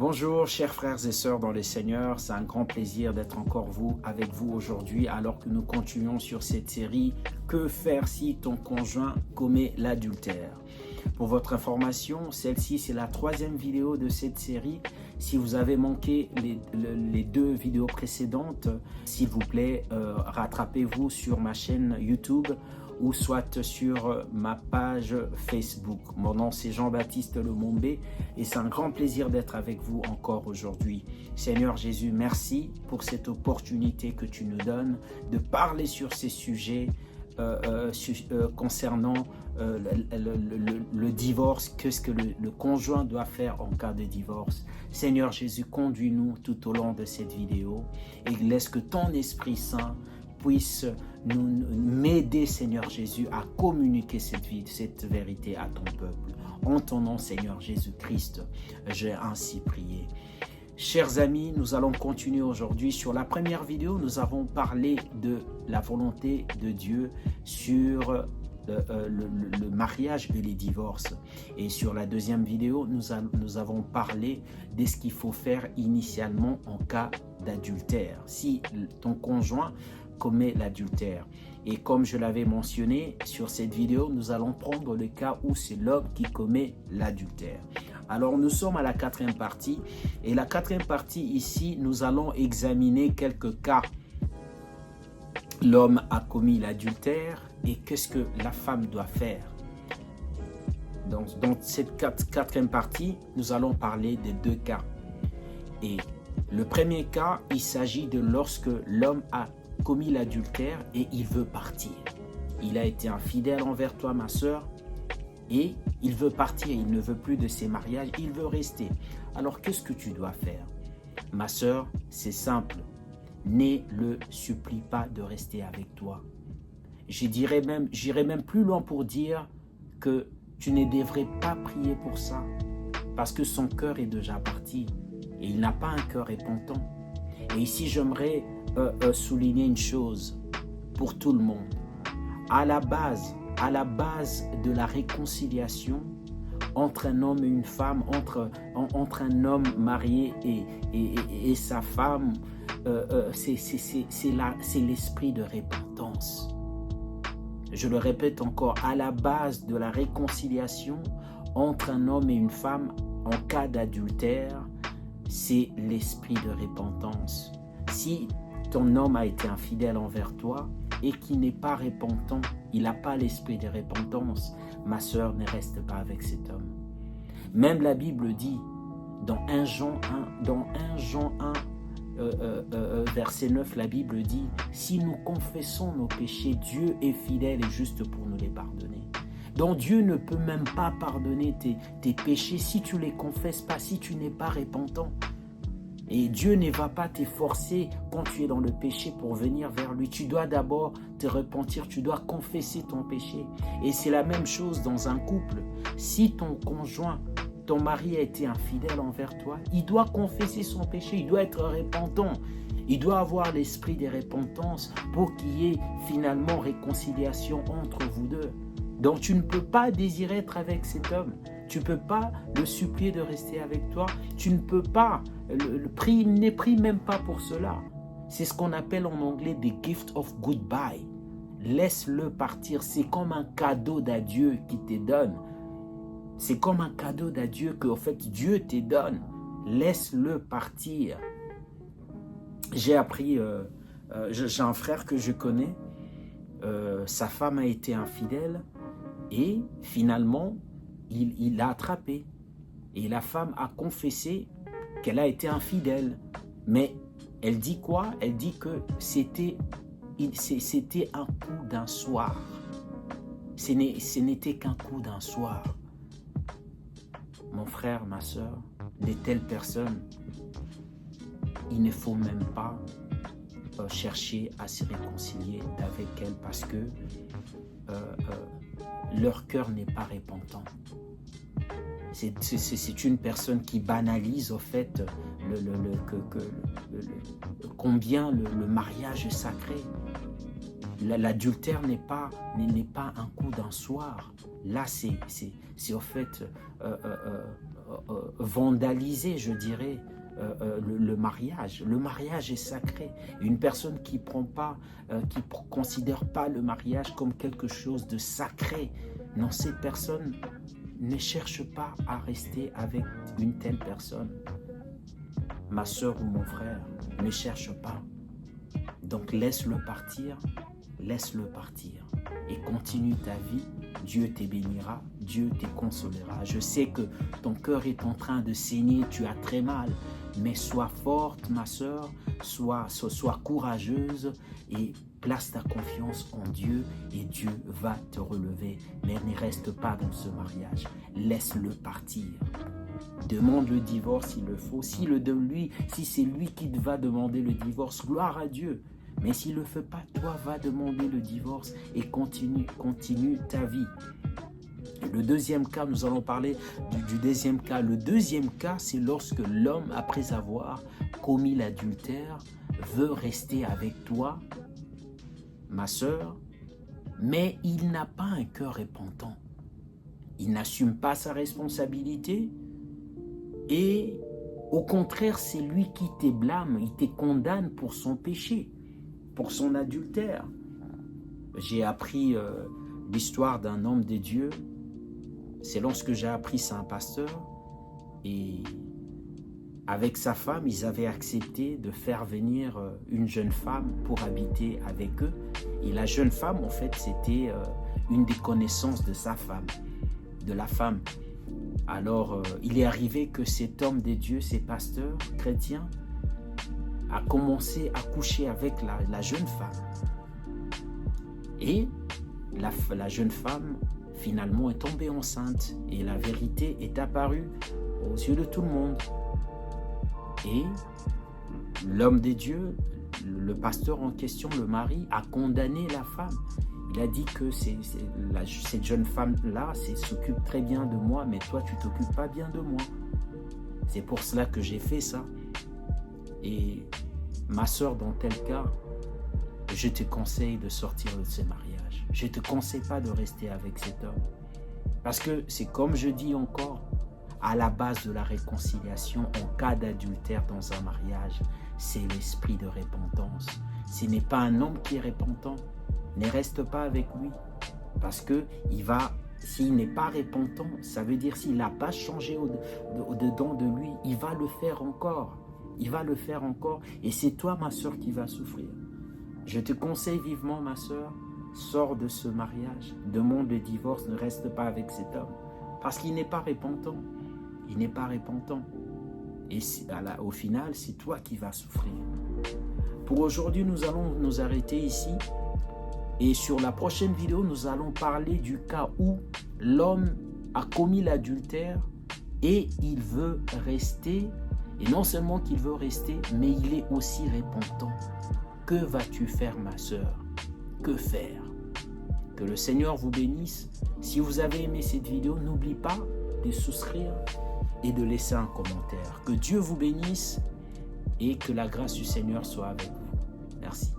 Bonjour chers frères et sœurs dans le Seigneur, c'est un grand plaisir d'être encore avec vous aujourd'hui alors que nous continuons sur cette série « Que faire si ton conjoint commet l'adultère ?» Pour votre information, celle-ci c'est la troisième vidéo de cette série. Si vous avez manqué les deux vidéos précédentes, s'il vous plaît, rattrapez-vous sur ma chaîne YouTube ou soit sur ma page Facebook. Mon nom c'est Jean-Baptiste Lemombé et c'est un grand plaisir d'être avec vous encore aujourd'hui. Seigneur Jésus, merci pour cette opportunité que tu nous donnes de parler sur ces sujets concernant le divorce, qu'est-ce que le conjoint doit faire en cas de divorce. Seigneur Jésus, conduis-nous tout au long de cette vidéo et laisse que ton Esprit Saint puisse m'aider, Seigneur Jésus, à communiquer cette vérité à ton peuple. En ton nom, Seigneur Jésus-Christ, j'ai ainsi prié. Chers amis, nous allons continuer aujourd'hui. Sur la première vidéo, nous avons parlé de la volonté de Dieu sur le mariage et les divorces. Et sur la deuxième vidéo, nous avons parlé de ce qu'il faut faire initialement en cas d'adultère, si ton conjoint commet l'adultère. Et comme je l'avais mentionné sur cette vidéo, nous allons prendre le cas où c'est l'homme qui commet l'adultère. Alors nous sommes à la quatrième partie et la quatrième partie ici, nous allons examiner quelques cas. L'homme a commis l'adultère et qu'est-ce que la femme doit faire? Dans cette quatrième partie, nous allons parler de deux cas. Et le premier cas, il s'agit de lorsque l'homme a commis l'adultère et il veut partir. Il a été infidèle envers toi, ma soeur, et il veut partir, il ne veut plus de ses mariages, il veut rester. Alors qu'est-ce que tu dois faire? Ma soeur, c'est simple. Ne le supplie pas de rester avec toi. J'irai même plus loin pour dire que tu ne devrais pas prier pour ça, parce que son cœur est déjà parti et il n'a pas un cœur repentant. Et ici, j'aimerais souligner une chose pour tout le monde. À la base de la réconciliation entre un homme et une femme, entre un homme marié et sa femme, c'est l'esprit de repentance. Je le répète encore, à la base de la réconciliation entre un homme et une femme en cas d'adultère, c'est l'esprit de repentance. Si ton homme a été infidèle envers toi et qu'il n'est pas repentant, il n'a pas l'esprit de repentance, ma soeur, ne reste pas avec cet homme. Même la Bible dit, dans 1 Jean 1, verset 9, la Bible dit, si nous confessons nos péchés, Dieu est fidèle et juste pour nous les pardonner. Donc Dieu ne peut même pas pardonner tes péchés si tu ne les confesses pas, si tu n'es pas repentant. Et Dieu ne va pas t'efforcer quand tu es dans le péché pour venir vers lui. Tu dois d'abord te repentir, tu dois confesser ton péché. Et c'est la même chose dans un couple. Si ton conjoint, ton mari a été infidèle envers toi, il doit confesser son péché, il doit être repentant. Il doit avoir l'esprit de repentance pour qu'il y ait finalement réconciliation entre vous deux. Donc tu ne peux pas désirer être avec cet homme. Tu ne peux pas le supplier de rester avec toi. Tu ne peux pas, ne prie même pas pour cela. C'est ce qu'on appelle en anglais the gift of goodbye. Laisse-le partir. C'est comme un cadeau d'adieu qui te donne. C'est comme un cadeau d'adieu que en fait Dieu te donne. Laisse-le partir. J'ai appris, j'ai un frère que je connais. Sa femme a été infidèle et finalement, il l'a attrapé et la femme a confessé qu'elle a été infidèle. Mais elle dit quoi? Elle dit que c'était un coup d'un soir. Ce n'était qu'un coup d'un soir. Mon frère, ma soeur, de telles personnes, il ne faut même pas chercher à se réconcilier avec elles parce que leur cœur n'est pas repentant. C'est une personne qui banalise au fait combien le mariage est sacré. L'adultère n'est pas un coup d'un soir. Là, c'est au fait vandaliser, je dirais, le mariage. Le mariage est sacré. Une personne qui considère pas le mariage comme quelque chose de sacré, non, cette personne ne cherche pas à rester avec une telle personne. Ma soeur ou mon frère, ne cherche pas. Donc laisse-le partir et continue ta vie. Dieu te bénira, Dieu te consolera. Je sais que ton cœur est en train de saigner, tu as très mal, mais sois forte, ma soeur, sois courageuse et place ta confiance en Dieu et Dieu va te relever. Mais ne reste pas dans ce mariage, laisse-le partir. Demande le divorce s'il le faut. Si c'est lui qui va demander le divorce, gloire à Dieu. Mais s'il ne le fait pas, toi, va demander le divorce et continue ta vie. Le deuxième cas, nous allons parler du deuxième cas. Le deuxième cas, c'est lorsque l'homme, après avoir commis l'adultère, veut rester avec toi, ma sœur, mais il n'a pas un cœur repentant. Il n'assume pas sa responsabilité et au contraire, c'est lui qui te blâme, il te condamne pour son péché, pour son adultère. J'ai appris l'histoire d'un homme de Dieu. C'est lorsque j'ai appris, c'est un pasteur. Et avec sa femme, ils avaient accepté de faire venir une jeune femme pour habiter avec eux. Et la jeune femme, en fait, c'était une des connaissances de sa femme, de la femme. Alors, il est arrivé que cet homme de Dieu, ces pasteurs chrétiens, a commencé à coucher avec la jeune femme. Et la jeune femme, finalement, est tombée enceinte. Et la vérité est apparue aux yeux de tout le monde. Et l'homme de Dieu, le pasteur en question, le mari, a condamné la femme. Il a dit que cette jeune femme-là s'occupe très bien de moi, mais toi, tu ne t'occupes pas bien de moi. C'est pour cela que j'ai fait ça. Et ma soeur, dans tel cas, je te conseille de sortir de ce mariage. Je ne te conseille pas de rester avec cet homme. Parce que c'est comme je dis encore, à la base de la réconciliation en cas d'adultère dans un mariage, c'est l'esprit de repentance. Ce n'est pas un homme qui est repentant. Ne reste pas avec lui. Parce que s'il n'est pas repentant, ça veut dire s'il n'a pas changé au-dedans de lui, il va le faire encore. Il va le faire encore. Et c'est toi, ma soeur, qui vas souffrir. Je te conseille vivement, ma soeur, sors de ce mariage. Demande le divorce, ne reste pas avec cet homme. Parce qu'il n'est pas repentant. Il n'est pas repentant. Et au final, c'est toi qui vas souffrir. Pour aujourd'hui, nous allons nous arrêter ici. Et sur la prochaine vidéo, nous allons parler du cas où l'homme a commis l'adultère et il veut rester. Et non seulement qu'il veut rester, mais il est aussi repentant. Que vas-tu faire, ma sœur? Que faire? Que le Seigneur vous bénisse. Si vous avez aimé cette vidéo, n'oubliez pas de souscrire et de laisser un commentaire. Que Dieu vous bénisse et que la grâce du Seigneur soit avec vous. Merci.